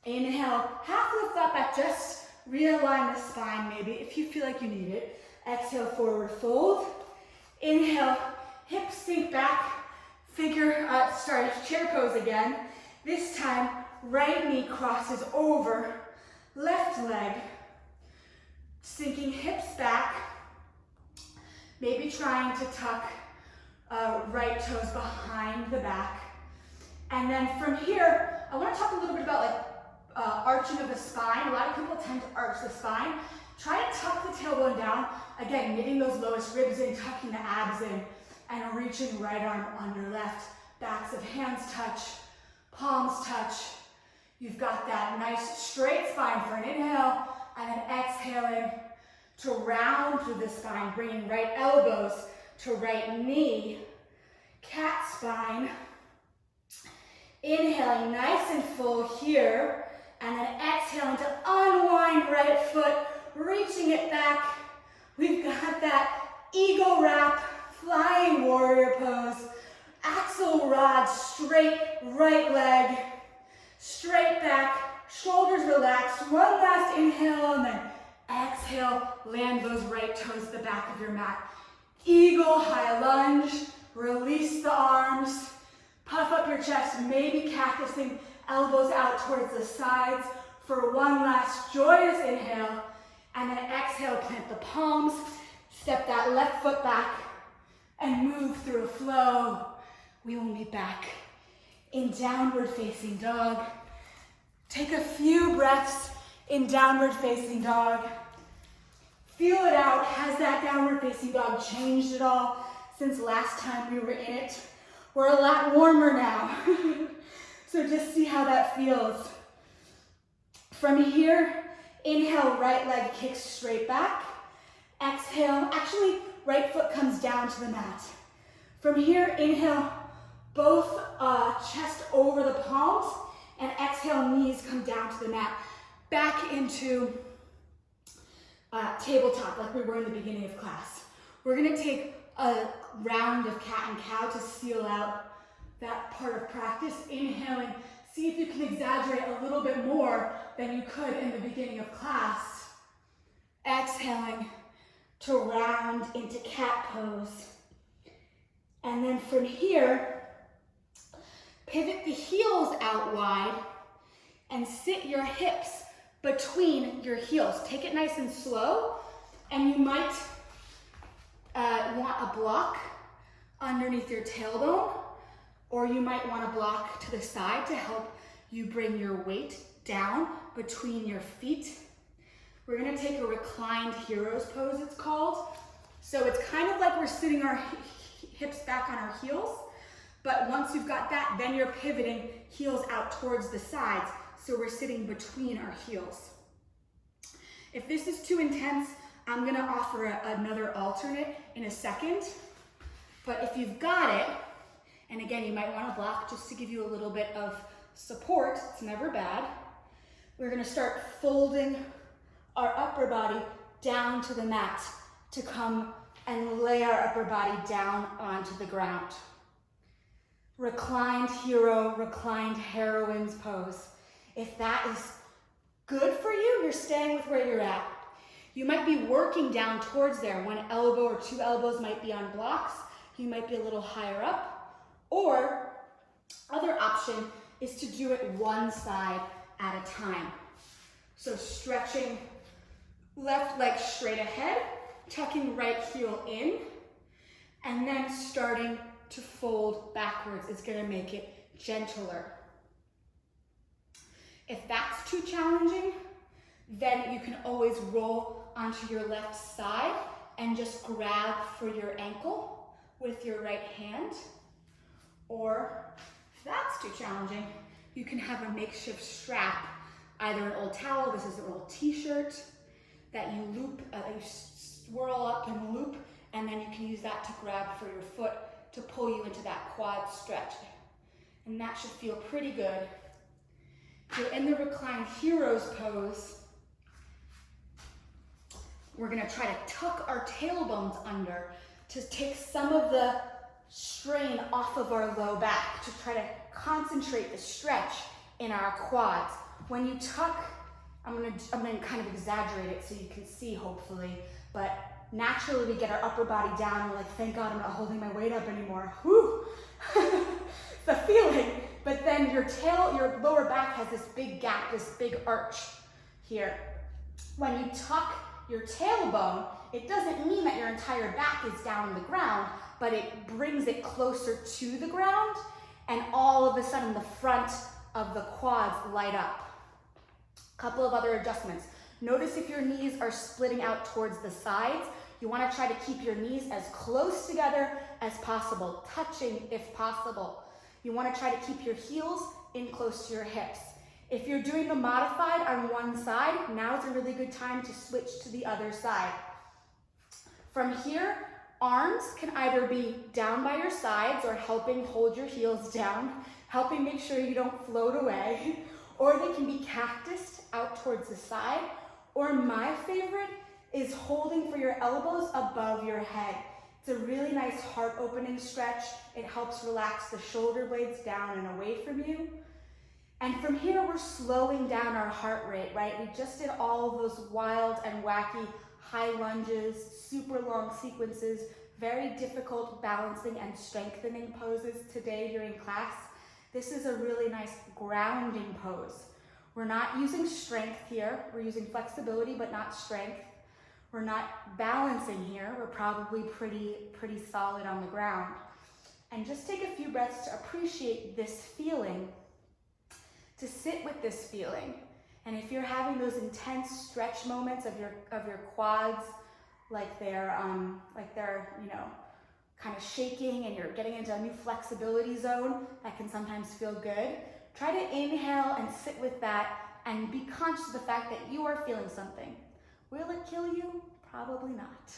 Inhale, half lift up back, just realign the spine maybe if you feel like you need it. Exhale, forward fold. Inhale, hips sink back, chair pose again. This time, right knee crosses over, left leg, sinking hips back, maybe trying to tuck right toes behind the back. And then from here, I want to talk a little bit about like arching of the spine. A lot of people tend to arch the spine. Try to tuck the tailbone down. Again, knitting those lowest ribs in, tucking the abs in, and reaching right arm under left. Backs of hands touch, palms touch. You've got that nice straight spine for an inhale, and then exhaling to round through the spine, bringing right elbows to right knee, cat spine. Inhaling nice and full here, and then exhaling to unwind right foot, reaching it back. We've got that eagle wrap, flying warrior pose, axle rod, straight right leg, straight back, shoulders relaxed. One last inhale, and then exhale, land those right toes to the back of your mat. Eagle high lunge, release the arms, puff up your chest, maybe cactusing, elbows out towards the sides for one last joyous inhale, and then exhale, plant the palms, step that left foot back, and move through a flow. We will meet back in downward facing dog. Take a few breaths in downward facing dog. Feel it out. Has that downward facing dog changed at all since last time we were in it? We're a lot warmer now. So just see how that feels. From here, inhale, right leg kicks straight back. Exhale, actually, right foot comes down to the mat. From here, inhale, both chest over the palms, and exhale, knees come down to the mat. Back into tabletop like we were in the beginning of class. We're gonna take a round of cat and cow to seal out that part of practice. Inhaling, see if you can exaggerate a little bit more than you could in the beginning of class. Exhaling to round into cat pose. And then from here, pivot the heels out wide and sit your hips between your heels. Take it nice and slow, and you might want a block underneath your tailbone, or you might want a block to the side to help you bring your weight down between your feet. We're gonna take a reclined hero's pose, it's called. So it's kind of like we're sitting our hips back on our heels, but once you've got that, then you're pivoting heels out towards the sides. So we're sitting between our heels. If this is too intense, I'm gonna offer another alternate in a second. But if you've got it, and again, you might want a block just to give you a little bit of support, it's never bad. We're gonna start folding our upper body down to the mat to come and lay our upper body down onto the ground. Reclined hero, reclined heroine's pose. If that is good for you, you're staying with where you're at. You might be working down towards there. One elbow or two elbows might be on blocks. You might be a little higher up. Or, other option is to do it one side at a time. So stretching left leg straight ahead, tucking right heel in, and then starting to fold backwards. It's gonna make it gentler. If that's too challenging, then you can always roll onto your left side and just grab for your ankle with your right hand. Or if that's too challenging, you can have a makeshift strap, either an old towel, this is an old t-shirt, that you loop, you swirl up and loop, and then you can use that to grab for your foot to pull you into that quad stretch. And that should feel pretty good. If you're in the reclined hero's pose, we're gonna try to tuck our tailbones under to take some of the strain off of our low back, to try to concentrate the stretch in our quads. When you tuck, I'm gonna kind of exaggerate it so you can see, hopefully, but naturally we get our upper body down, we're like, thank God I'm not holding my weight up anymore. Whew! The feeling. But then your lower back has this big gap, this big arch here. When you tuck your tailbone, it doesn't mean that your entire back is down on the ground, but it brings it closer to the ground, and all of a sudden the front of the quads light up. Couple of other adjustments. Notice if your knees are splitting out towards the sides, you want to try to keep your knees as close together as possible, touching if possible. You want to try to keep your heels in close to your hips. If you're doing the modified on one side, now is a really good time to switch to the other side. From here, arms can either be down by your sides or helping hold your heels down, helping make sure you don't float away, or they can be cactused out towards the side, or my favorite is holding for your elbows above your head. It's a really nice heart opening stretch. It helps relax the shoulder blades down and away from you. And from here, we're slowing down our heart rate, right? We just did all of those wild and wacky high lunges, super long sequences, very difficult balancing and strengthening poses today during class. This is a really nice grounding pose. We're not using strength here. We're using flexibility, but not strength. We're not balancing here. We're probably pretty solid on the ground. And just take a few breaths to appreciate this feeling, to sit with this feeling. And if you're having those intense stretch moments of your quads, like they're kind of shaking and you're getting into a new flexibility zone, that can sometimes feel good. Try to inhale and sit with that and be conscious of the fact that you are feeling something. Will it kill you? Probably not.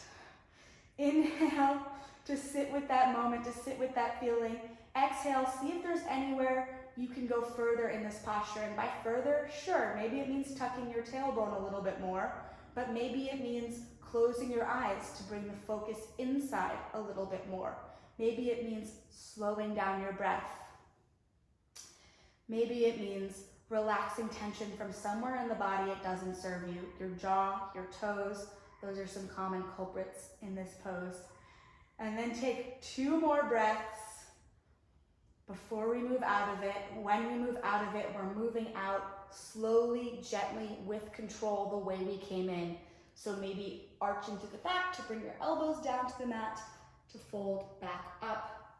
Inhale to sit with that moment, to sit with that feeling. Exhale, see if there's anywhere you can go further in this posture. And by further, sure, maybe it means tucking your tailbone a little bit more, but maybe it means closing your eyes to bring the focus inside a little bit more. Maybe it means slowing down your breath. Maybe it means relaxing tension from somewhere in the body it doesn't serve you. Your jaw, your toes, those are some common culprits in this pose. And then take 2 more breaths before we move out of it. When we move out of it, we're moving out slowly, gently, with control the way we came in. So maybe arching to the back to bring your elbows down to the mat, to fold back up.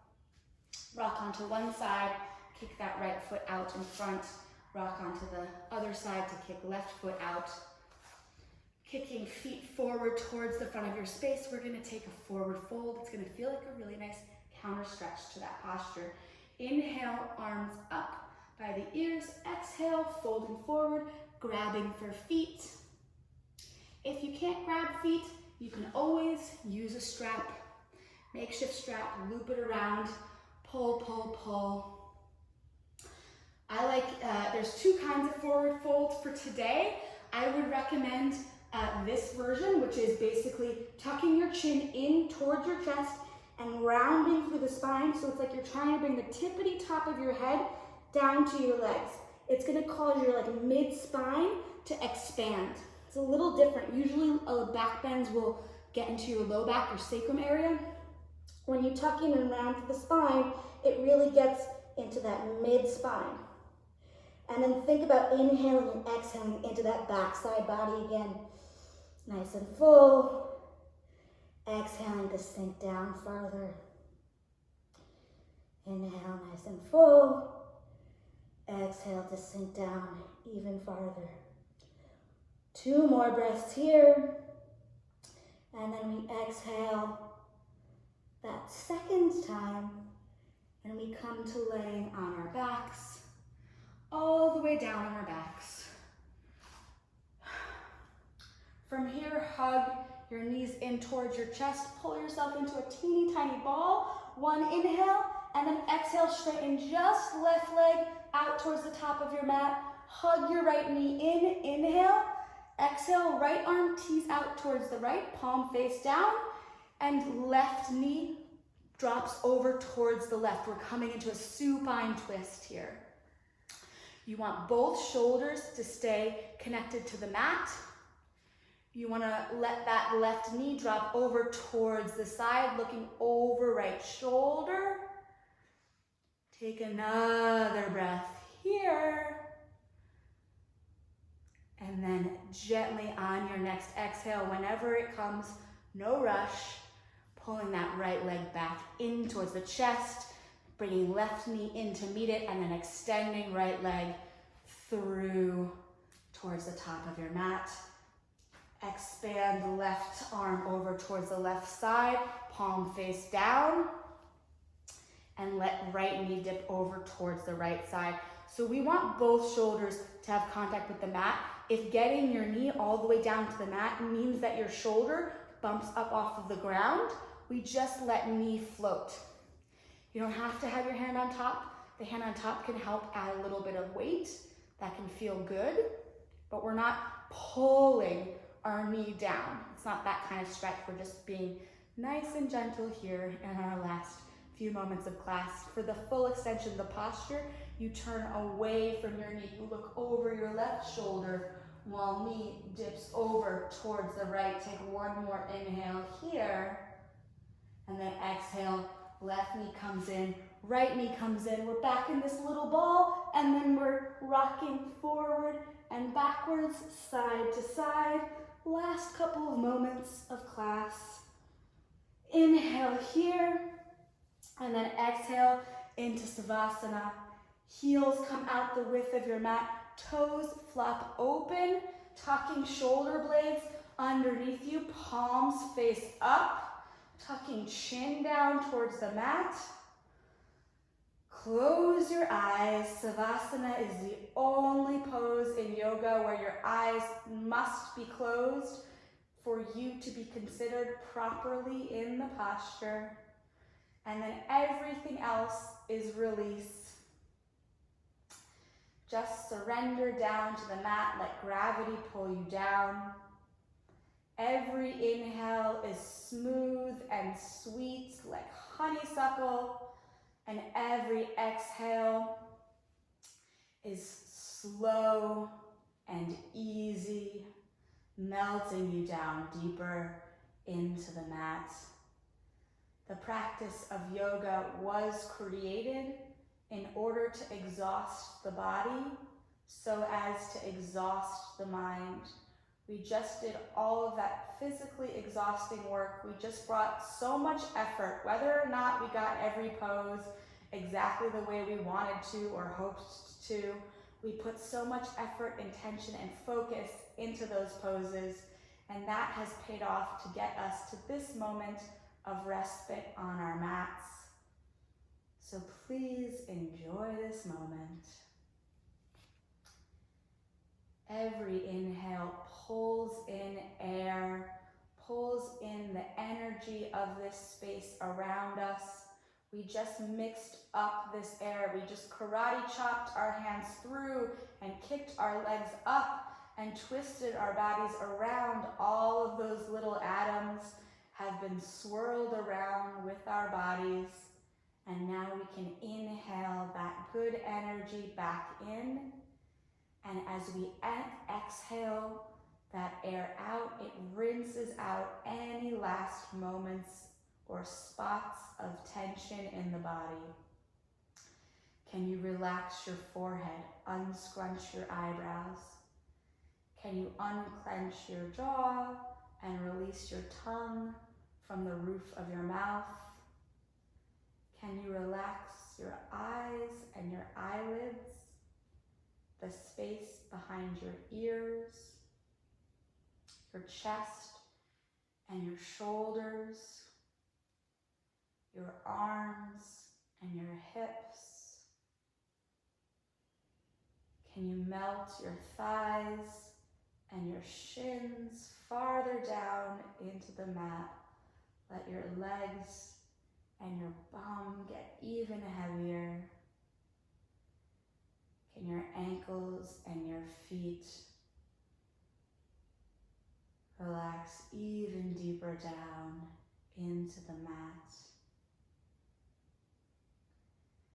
Rock onto one side, kick that right foot out in front. Rock onto the other side to kick left foot out. Kicking feet forward towards the front of your space, we're gonna take a forward fold. It's gonna feel like a really nice counter stretch to that posture. Inhale, arms up by the ears. Exhale, folding forward, grabbing for feet. If you can't grab feet, you can always use a strap, makeshift strap, loop it around, pull, pull, pull. I like, there's 2 kinds of forward folds for today. I would recommend this version, which is basically tucking your chin in towards your chest and rounding through the spine. So it's like you're trying to bring the tippity top of your head down to your legs. It's gonna cause your like mid-spine to expand. It's a little different. Usually back bends will get into your low back or sacrum area. When you tuck in and round through the spine, it really gets into that mid-spine. And then think about inhaling and exhaling into that backside body again. Nice and full. Exhaling to sink down farther. Inhale, nice and full. Exhale to sink down even farther. 2 more breaths here. And then we exhale that second time. And we come to laying on our backs, all the way down on our backs. From here, hug your knees in towards your chest. Pull yourself into a teeny tiny ball. 1 inhale, and then exhale, straighten just left leg out towards the top of your mat. Hug your right knee in, inhale. Exhale, right arm tees out towards the right, palm face down, and left knee drops over towards the left. We're coming into a supine twist here. You want both shoulders to stay connected to the mat. You want to let that left knee drop over towards the side, looking over right shoulder. Take another breath here. And then gently on your next exhale, whenever it comes, no rush, pulling that right leg back in towards the chest, bringing left knee in to meet it, and then extending right leg through towards the top of your mat. Expand left arm over towards the left side, palm face down, and let right knee dip over towards the right side. So we want both shoulders to have contact with the mat. If getting your knee all the way down to the mat means that your shoulder bumps up off of the ground, we just let knee float. You don't have to have your hand on top. The hand on top can help add a little bit of weight. That can feel good, but we're not pulling our knee down. It's not that kind of stretch. We're just being nice and gentle here in our last few moments of class. For the full extension of the posture, you turn away from your knee. You look over your left shoulder while knee dips over towards the right. Take 1 more inhale here. And then exhale, left knee comes in, right knee comes in. We're back in this little ball, and then we're rocking forward and backwards, side to side. Last couple of moments of class. Inhale here, and then exhale into Savasana. Heels come out the width of your mat, toes flop open, tucking shoulder blades underneath you, palms face up, tucking chin down towards the mat. Close your eyes. Savasana is the only pose in yoga where your eyes must be closed for you to be considered properly in the posture. And then everything else is release. Just surrender down to the mat, let gravity pull you down. Every inhale is smooth and sweet like honeysuckle, and every exhale is slow and easy, melting you down deeper into the mat. The practice of yoga was created in order to exhaust the body so as to exhaust the mind. We just did all of that physically exhausting work. We just brought so much effort, whether or not we got every pose exactly the way we wanted to or hoped to. We put so much effort, intention, and focus into those poses, and that has paid off to get us to this moment of respite on our mats. So please enjoy this moment. Every inhale pulls in air, pulls in the energy of this space around us. We just mixed up this air. We just karate chopped our hands through and kicked our legs up and twisted our bodies around. All of those little atoms have been swirled around with our bodies. And now we can inhale that good energy back in. And as we exhale that air out, it rinses out any last moments or spots of tension in the body. Can you relax your forehead, unscrunch your eyebrows? Can you unclench your jaw and release your tongue from the roof of your mouth? Can you relax your eyes and your eyelids, the space behind your ears, your chest and your shoulders, your arms and your hips? Can you melt your thighs and your shins farther down into the mat? Let your legs and your bum get even heavier. Can your ankles and your feet relax even deeper down into the mat?